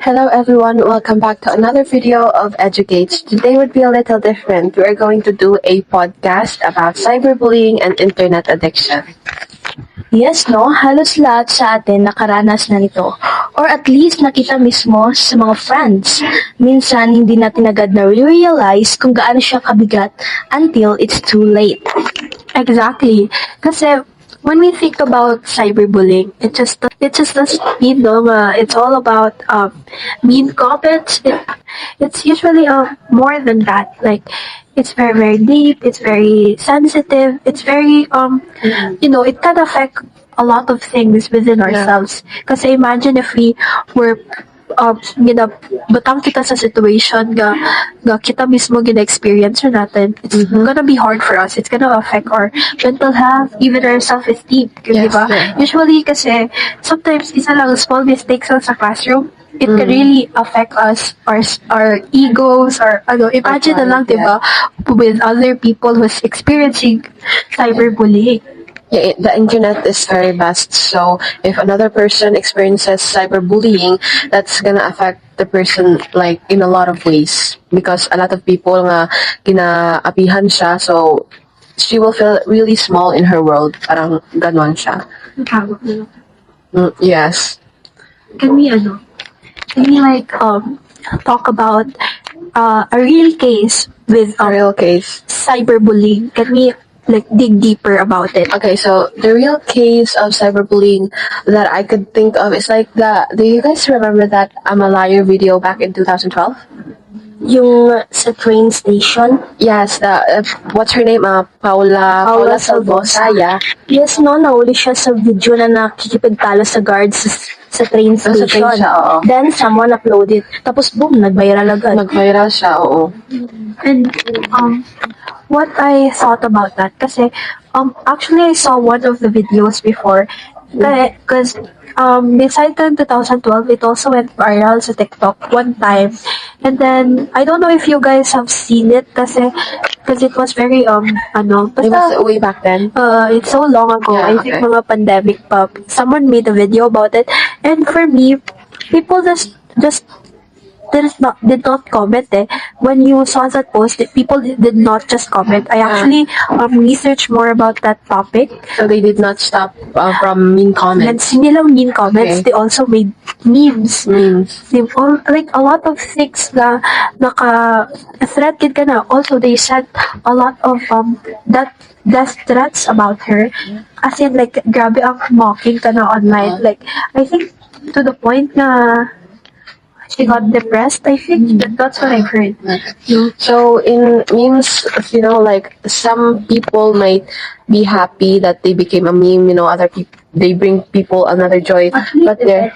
Hello everyone, welcome back to another video of Educate. Today would be a little different. We are going to do a podcast about cyberbullying and internet addiction. Yes, no? Halos lahat sa atin nakaranas na nito. Or at least nakita mismo sa mga friends. Minsan, hindi natin agad na-realize kung gaano siya kabigat until it's too late. Exactly. Kasi when we think about cyberbullying, it just doesn't mean it's all about mean comments. It's usually more than that. Like it's very very deep. It's very sensitive. It's very it can affect a lot of things within ourselves. Kasi imagine if we were batang kita sa situation nga kita mismo gina-experience natin. It's gonna be hard for us. It's gonna affect our mental health, even our self-esteem. Yes, diba? Yeah. Usually kasi, sometimes isa lang small mistakes lang sa classroom, it can really affect us, our egos, or imagine na lang, diba, with other people who's experiencing cyberbullying. Yeah, the internet is very vast. So if another person experiences cyberbullying, that's gonna affect the person like in a lot of ways, because a lot of people nga ginaapihan siya, so she will feel really small in her world. Parang ganon siya. Yes. Can we like talk about a real case with a real case cyberbullying? Can we like dig deeper about it? Okay, so the real case of cyberbullying that I could think of is like do you guys remember that I'm a Liar video back in 2012? Yung sa train station? Yes, what's her name? Paula Salvosa, yeah. Yes, no, nahuli siya sa video na nakikipagtalo sa guards sa train station. Sa train siya, oo. Then, someone uploaded. Tapos, boom, nag-viral agad. Nag-viral siya, oo. And, what I thought about that, kasi, actually, I saw one of the videos before, because, beside the 2012, it also went viral sa TikTok one time. And then, I don't know if you guys have seen it, kasi, because it was very, it was way back then. It's so long ago. Yeah, I think mga pandemic pa. Someone made a video about it. And for me, people just did not comment. When you saw that post, people did not just comment. I actually researched more about that topic. So they did not stop from mean comments. Hindi lang mean comments. Okay. They also made memes. They all, like a lot of things na naka-threat ka na. Also, they said a lot of death threats about her. As in, like, grabe ang mocking ka na online. Like, I think to the point na she got depressed, I think. That's what I've heard. So in memes, like some people might be happy that they became a meme, other people, they bring people another joy. But it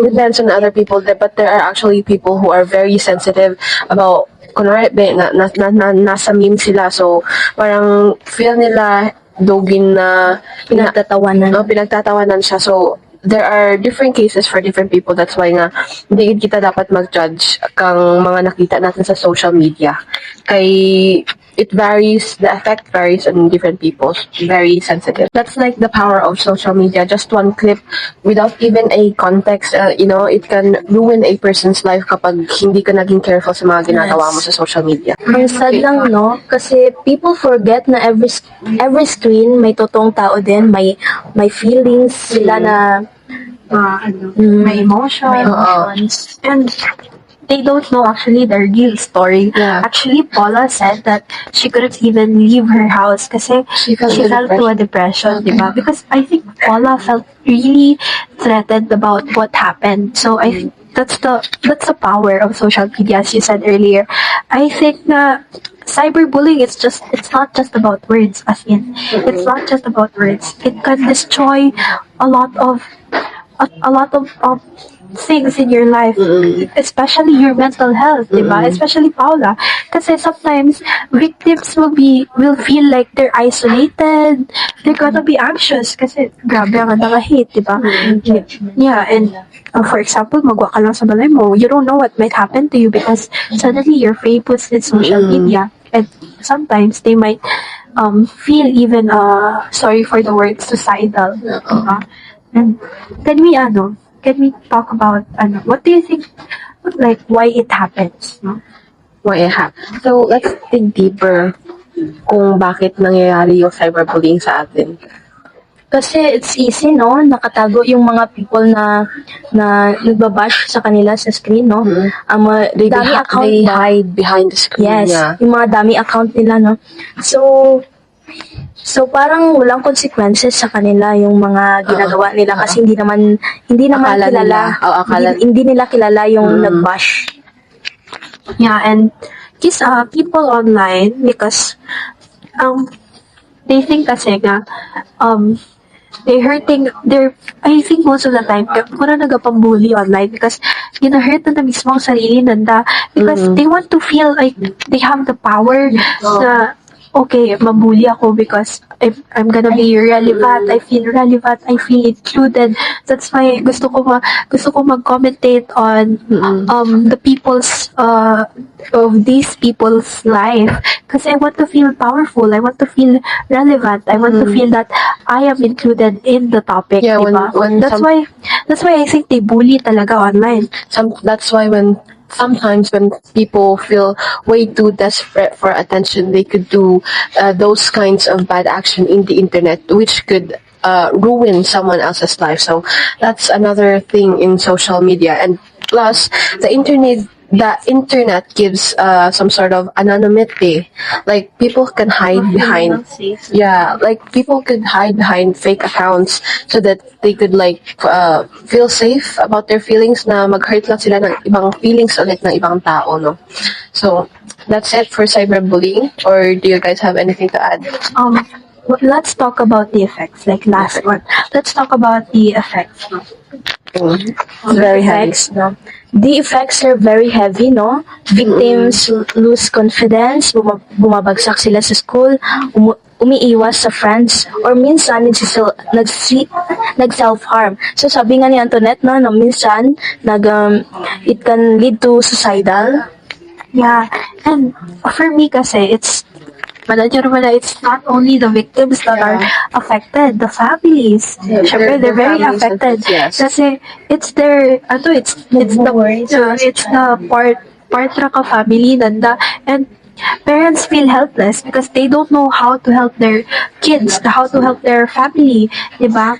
depends on other people. But there are actually people who are very sensitive about, kunwari, nasa meme sila. So parang feel nila dogin na pinagtatawanan siya. So there are different cases for different people. That's why nga hindi kita dapat mag-judge kang mga nakita natin sa social media. Kay it varies, the effect varies on different people. Very sensitive. That's like the power of social media. Just one clip without even a context, it can ruin a person's life kapag hindi ka naging careful sa mga ginagawa mo sa social media. Ang sad lang, no? Kasi people forget na every screen may totoong tao din, may feelings sila na may emotions. And they don't know actually the real story. Yeah. Actually, Paula said that she couldn't even leave her house kasi she fell to a depression, diba? Because I think Paula felt really threatened about what happened. So I think that's the power of social media, as you said earlier. I think na cyberbullying, it's not just about words, as in, it's not just about words. It can destroy a lot of things in your life, especially your mental health, diba? Especially Paula, kasi sometimes victims will feel like they're isolated, they're gonna be anxious kasi grabe ang hate, diba? Yeah, and for example, magwa ka lang sa balay mo, you don't know what might happen to you because suddenly you're famous in social media, and sometimes they might feel even sorry for the word suicidal, diba? And can we can we talk about what do you think, like, why it happens? No? Why it happens. So, let's dig deeper kung bakit nangyayari yung cyberbullying sa atin. Kasi it's easy, no? Nakatago yung mga people na nagbabash sa kanila sa screen, no? Ang mga dami account They ba? hide behind the screen. Yes, Yeah. yung mga dami account nila, no? So parang walang consequences sa kanila yung mga ginagawa nila kasi hindi naman Akala kilala. nila. Oo, akala- Hindi nila kilala yung nagbash. Yeah, and these people online, because they think kasi nga I think most of the time muna nagapambully online because gina-hurt na mismo ang sarili nanda because they want to feel like they have the power na okay, mabully ako because I'm gonna be relevant, I feel relevant, I feel included. That's why gusto ko mag-commentate on the people's of these people's life because I want to feel powerful, I want to feel relevant, I want to feel that I am included in the topic, Yeah, diba? when That's why I think they bully talaga online. That's why sometimes when people feel way too desperate for attention, they could do those kinds of bad action in the internet, which could ruin someone else's life. So that's another thing in social media. And plus, the internet gives some sort of anonymity. Like people can hide behind, people could hide behind fake accounts so that they could feel safe about their feelings na mag-hurt lang sila ng ibang feelings ulit ng ibang tao, no? So that's it for cyberbullying. Or do you guys have anything to add? Let's talk about the effects. Like last one, let's talk about the effects. No? It's very heavy. No? The effects are very heavy, no? Victims lose confidence, bumabagsak sila sa school, umiiwas sa friends, or minsan nag-self-harm. So sabi nga ni Antoinette, no, minsan it can lead to suicidal. Yeah, and for me kasi it's not only the victims that are affected, the families. Syempre, they're very families affected. yes. Kasi it's the part ng family nanda, and parents feel helpless because they don't know how to help their kids, how to help their family, diba?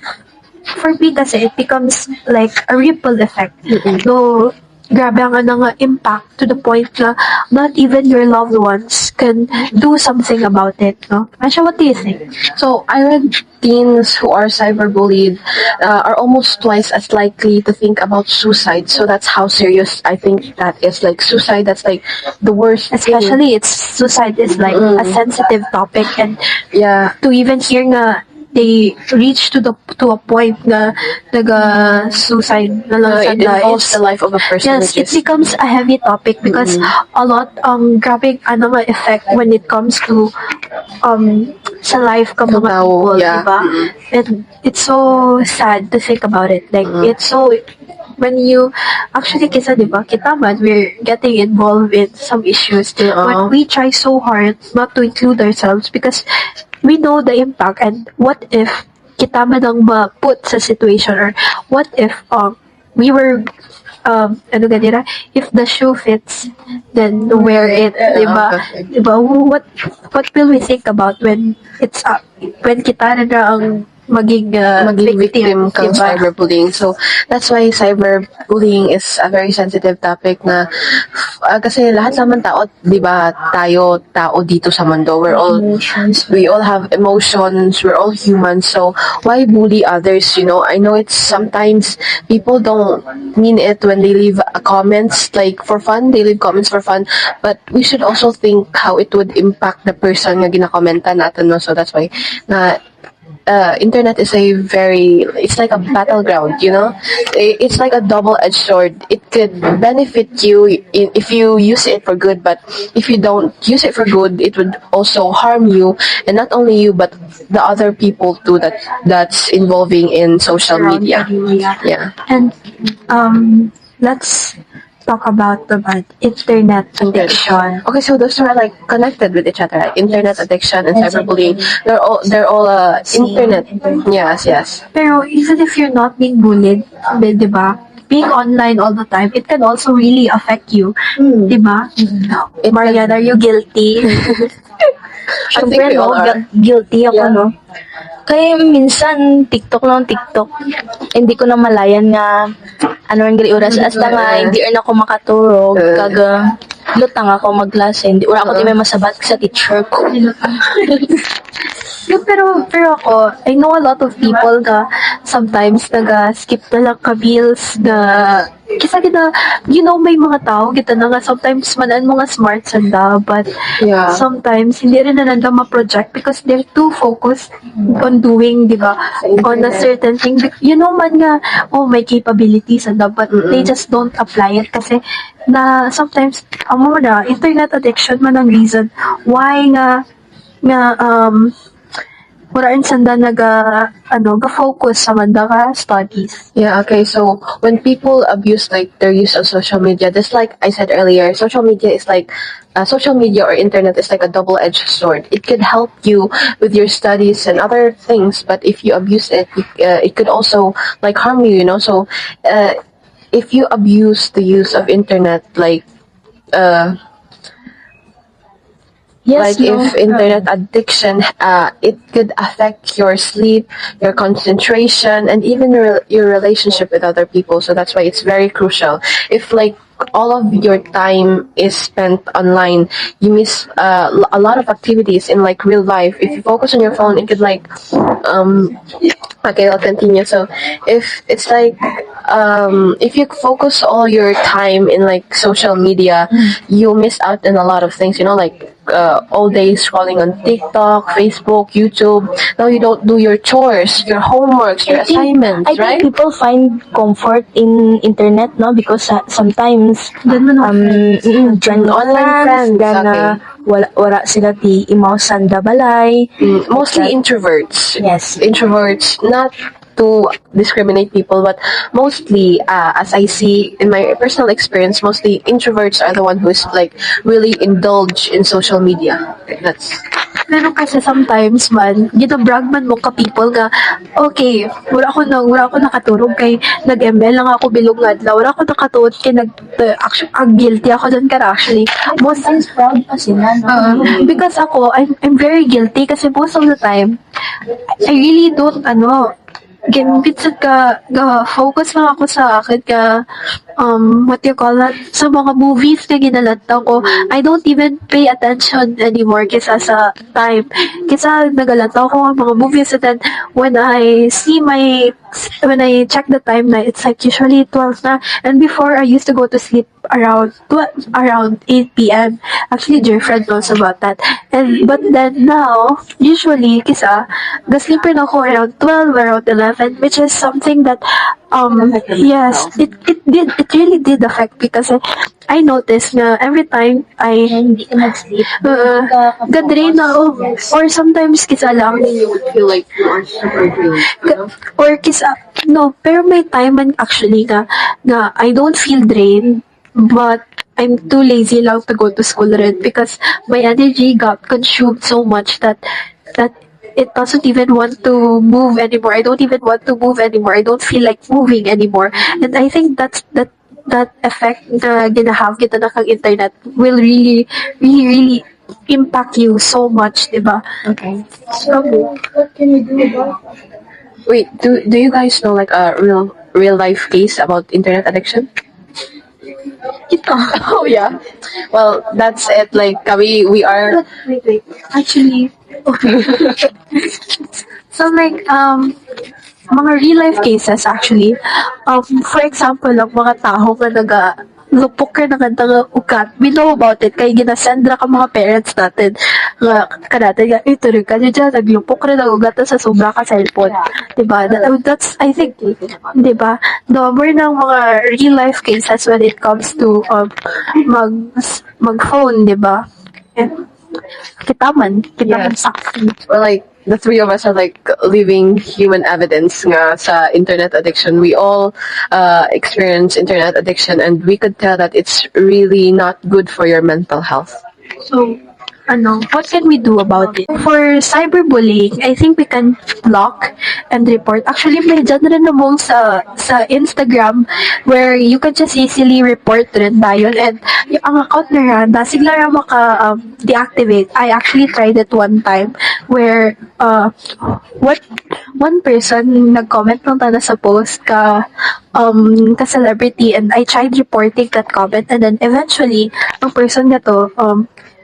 For me kasi, it becomes like a ripple effect. So, grabe ang impact to the point na not even your loved ones can do something about it, no? Asha, what do you think? So I read teens who are cyberbullied are almost twice as likely to think about suicide. So that's how serious I think that is. Like suicide, that's like the worst. Especially suicide is like a sensitive topic, and to even hear nga they reach to a point na suicide na lang It involves the life of a person. Yes, it becomes a heavy topic because a lot grabe effect when it comes to sa life ka mga people, diba? And it's so sad to think about it. Like it's so when you actually kisa diba kita man we're getting involved in some issues, but we try so hard not to include ourselves because we know the impact. And what if kita man ang ma-put sa situation, or what if we were if the shoe fits, then wear it, diba? Diba? What will we think about when it's when kita na ang maging victim kang diba? cyberbullying. So, that's why cyberbullying is a very sensitive topic na kasi lahat naman tao, di ba, tao dito sa mundo. We all have emotions, we're all humans, so why bully others, you know? I know it's sometimes people don't mean it when they leave comments like for fun, they leave comments for fun, but we should also think how it would impact the person nga ginakomenta natin, no? So that's why internet is it's like a battleground, you know? It's like a double-edged sword. It could benefit you if you use it for good, but if you don't use it for good, it would also harm you, and not only you, but the other people too that's involving in social media. Yeah. And let's talk about internet addiction. Okay, so those two are like connected with each other, right? Internet addiction and cyberbullying. They're all internet. Yes, yes. Pero even if you're not being bullied, di ba? Being online all the time, it can also really affect you. Di ba? Marian, are you guilty? I think we all are. Guilty ako, no? Kaya minsan, TikTok lang, TikTok. Hindi ko na malayan nga, ano rin gali oras. Hasta nga, hindi rin ako makaturog. Kaga, lutang ako maglase. Hindi rin ako di may masabat sa teacher ko. Pero ako, I know a lot of people na sometimes skip na lang ka-meals na kisa kita, may mga tao kita na nga sometimes manan mga smart sanda but Yeah. sometimes hindi rin na nanda ma-project because they're too focused on doing, di ba, on a certain thing. Man nga, may capabilities sanda but they just don't apply it kasi na sometimes, amo na, internet addiction man ang reason why nga wala rin sanda ga-focus sa manda ka studies. Yeah, okay. So when people abuse like their use of social media, just like I said earlier, social media or internet is like a double-edged sword. It could help you with your studies and other things, but if you abuse it, it could also like harm you. So if you abuse the use of internet, Yes, no? if internet addiction, it could affect your sleep, your concentration, and even your relationship with other people. So that's why it's very crucial. If like all of your time is spent online, you miss a lot of activities in like real life. If you focus on your phone, it could okay, I'll continue. So if it's like if you focus all your time in like social media, you miss out on a lot of things, all day scrolling on TikTok, Facebook, YouTube. Now you don't do your chores, your homeworks, your assignments, I right? think people find comfort in internet, no? Because sometimes, online friends, gana, wala sila ti imaw sanda balay. Mostly introverts. Yes. Introverts, not to discriminate people, but mostly, as I see in my personal experience, mostly introverts are the one who is like really indulge in social media. That's Pero kasi sometimes man, ginabrag man mo ka people nga, okay, wala ako nakaturog kay nag-ML lang ako bilog nga adlaw. Wala ako nakatuod kay guilty ako dun actually. Most times Proud pa sila, no? because ako, I'm very guilty kasi most of the time, I really don't, gimbitsan focus lang ako sa akin what you call that, sa mga movies na ginalataw ko. I don't even pay attention anymore kisa sa time. Kisa nagalataw ko ang mga movies and then when I check the time na, it's like usually 12 na. And before, I used to go to sleep around 8 p.m. Actually, dear friend knows about that. But then now, usually, sleep rin ako around 12, around 11, which is something that, yes, it really did affect because I noticed na every time Hindi ka mag-sleep. gadrain na ako. Or sometimes lang. you would feel like you are super drained. Or no, pero may time man actually na I don't feel drained, but I'm too lazy lang to go to school rin because my energy got consumed so much that it doesn't even want to move anymore. I don't even want to move anymore. I don't feel like moving anymore. And I think that effect na ginahave kita na kang internet will really, really, really impact you so much, diba? Okay. So, what can you do about it? Wait, do you guys know like a real life case about internet addiction? Oh yeah. Well, that's it. Like we are. Wait. Actually, so like, mga real life cases actually, for example, ang mga tao nga lupok ka na nga ugat, we know about it, kaya ginasendra ka mga parents natin, nga, ito rin ka dyan, naglupok rin ang ugat na sa sobra ka cellphone. Diba? That's, I think, diba? Number ng mga real life cases when it comes to, mag-phone, diba? Kita man Yeah. saksi. Or like the three of us are like living human evidence nga sa internet addiction. We all experience internet addiction, and we could tell that it's really not good for your mental health. So, what can we do about it? For cyberbullying, I think we can block and report. Actually, may dyan rin namang sa Instagram where you can just easily report rin ba yun. And ang account na yan, basigla na deactivate. I actually tried it one time where one person nag-comment lang tana sa post ka celebrity, and I tried reporting that comment, and then eventually ang person na to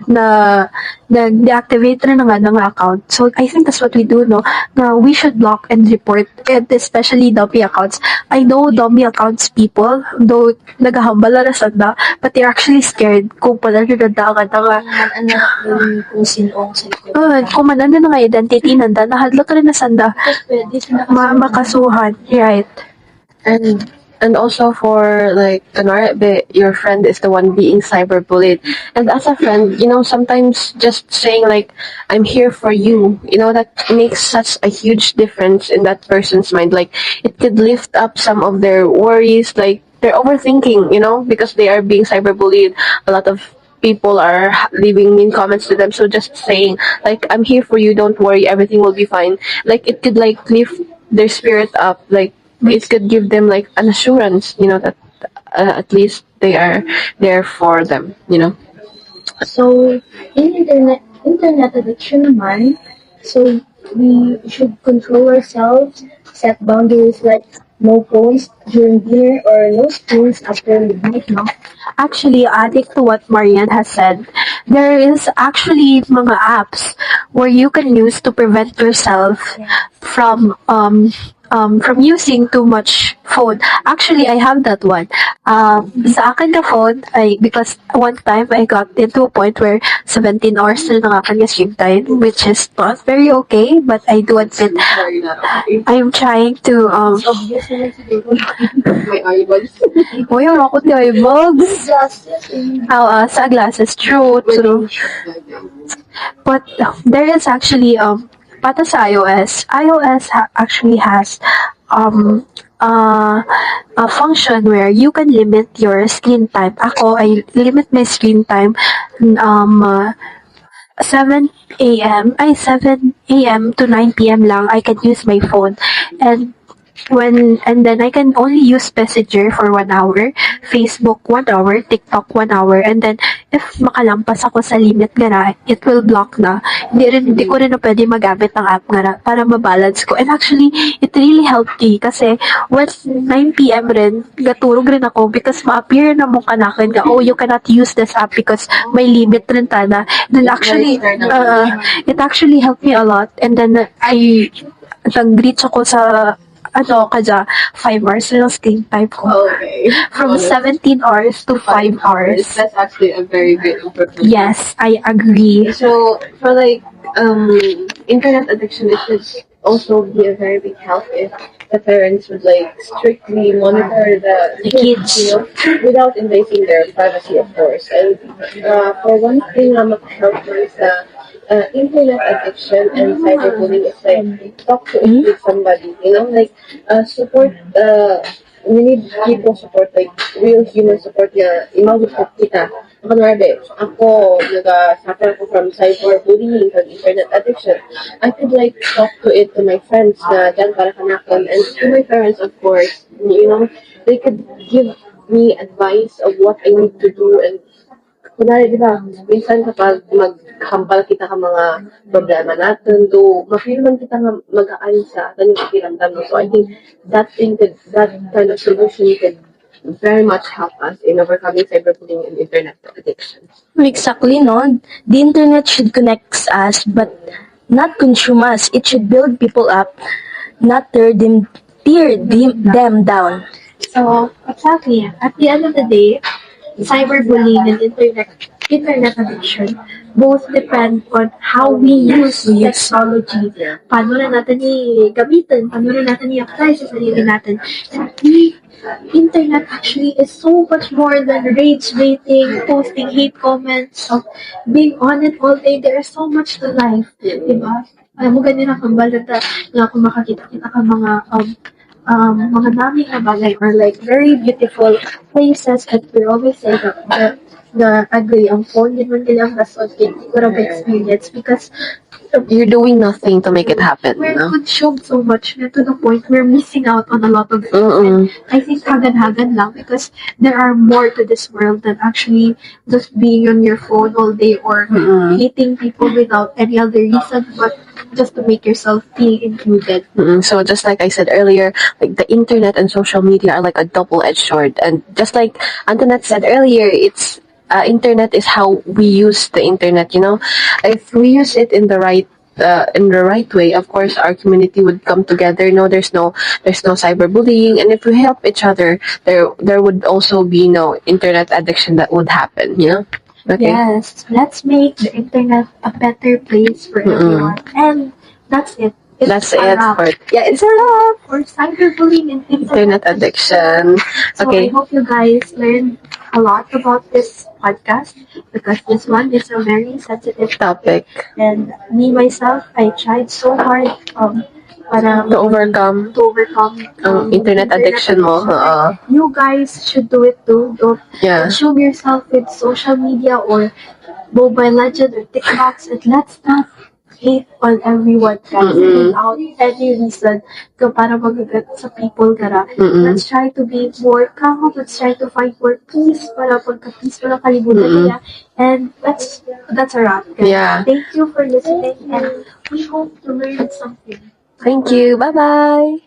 na deactivate na nga ng account. So I think that's what we do, no? Na we should block and report, and especially dummy accounts. I know dummy accounts people, though nagahambal na sanda, but they're actually scared kung pala nagdadaan nga. Kung sino sa Kung manana na nga identity nanda, nahadlo ka rin na sanda, makasuhan. Right. And also for like kunwari, your friend is the one being cyberbullied, and as a friend, sometimes just saying like I'm here for you, that makes such a huge difference in that person's mind. Like it could lift up some of their worries, like they're overthinking, because they are being cyberbullied. A lot of people are leaving mean comments to them, so just saying like I'm here for you, don't worry, everything will be fine, like it could like lift their spirit up, like it could give them like an assurance, that at least they are there for them. So, in internet addiction naman, so we should control ourselves, set boundaries like no phones during dinner or no screens after midnight, no? Actually, adding to what Marian has said, there is actually mga apps where you can use to prevent yourself from using too much phone. Actually, I have that one. Sa akin na phone, because one time I got into a point where 17 hours na lang akin yung screen time, which is not very okay, but I do admit I'm trying to, My eyeballs. uy, ako di eyebags. Sa glasses, true. But there is actually, pata sa iOS actually has a function where you can limit your screen time. Ako, I limit my screen time 7 a.m. to 9 p.m. lang. I can use my phone, and then I can only use Messenger for 1 hour, Facebook 1 hour, TikTok 1 hour, and then if makalampas ako sa limit nga it will block na. Hindi ko rin na pwede magamit ng app nga para mabalance ko. And actually, it really helped me kasi once 9 p.m. rin, gaturog rin ako because ma-appear na mo kanakin nga, oh, you cannot use this app because may limit rin tana. Then actually, it actually helped me a lot. And then nag-reach ako sa 5 hours na screen time ko. Okay. From 17 hours to 5 hours. That's actually a very great improvement. Yes, I agree. So for like internet addiction, it should also be a very big help if the parents would like strictly monitor the kids. Without invading their privacy, of course. And for one thing, help is internet addiction and cyberbullying is like talk to it with somebody, like support. We need people support, like real human support na imag-support kita. Kunwari, ako, suffer ako from cyberbullying, from internet addiction. I could like talk to it to my friends na dyan para kanakan, and to my parents, of course. They could give me advice of what I need to do, and kunwari, di ba, minsan kapag maghambal kita ka mga problema natin, do ma-feel man kita nga mag-aan sa atin yung pakiramdam mo. So I think that kind of solution could very much help us in overcoming cyberbullying and internet addiction. Exactly, no? The internet should connect us, but not consume us. It should build people up, not tear them down. So, exactly. At the end of the day, cyberbullying and internet addiction both depend on how we use technology. Paano na natin i-gamitin, paano na natin i-apply sa sarili natin. The internet actually is so much more than rage baiting, posting hate comments, being on it all day. There is so much to life, diba? Alam mo, ganyan ang kambal na kung makakita-kita ka mga daming na bagay or like very beautiful places that we always say na agree ang phone din man kailang gasod kay siguro ba experience because You're doing nothing to make it happen, we're no? consumed so much na to the point we're missing out on a lot of things. Mm-mm. I think hagan-hagan lang because there are more to this world than actually just being on your phone all day or hating people without any other reason but just to make yourself feel included. So just like I said earlier, like the internet and social media are like a double-edged sword. And just like Antoinette said earlier, it's internet is how we use the internet. You know, if we use it in the right way, of course, our community would come together. No, there's no cyberbullying, and if we help each other, there would also be no internet addiction that would happen. You know. Okay. Yes, let's make the internet a better place for everyone. And that's it. That's a it wrap for it's a wrap. for cyberbullying and Internet addiction. So Okay. I hope you guys learned a lot about this podcast because this one is a very sensitive Topic and me myself I tried so hard para to overcome internet addiction mo. You guys should do it too. Don't Yeah. consume yourself with social media or Mobile Legend or TikToks and let's not hate on everyone guys without any reason ka para magagat sa people gara. Let's try to be more calm. Let's try to find more peace para pagka-peace mo na kalibutan nila. And that's a wrap guys. Yeah. Thank you for listening and we hope you learned something. Thank you. Bye bye.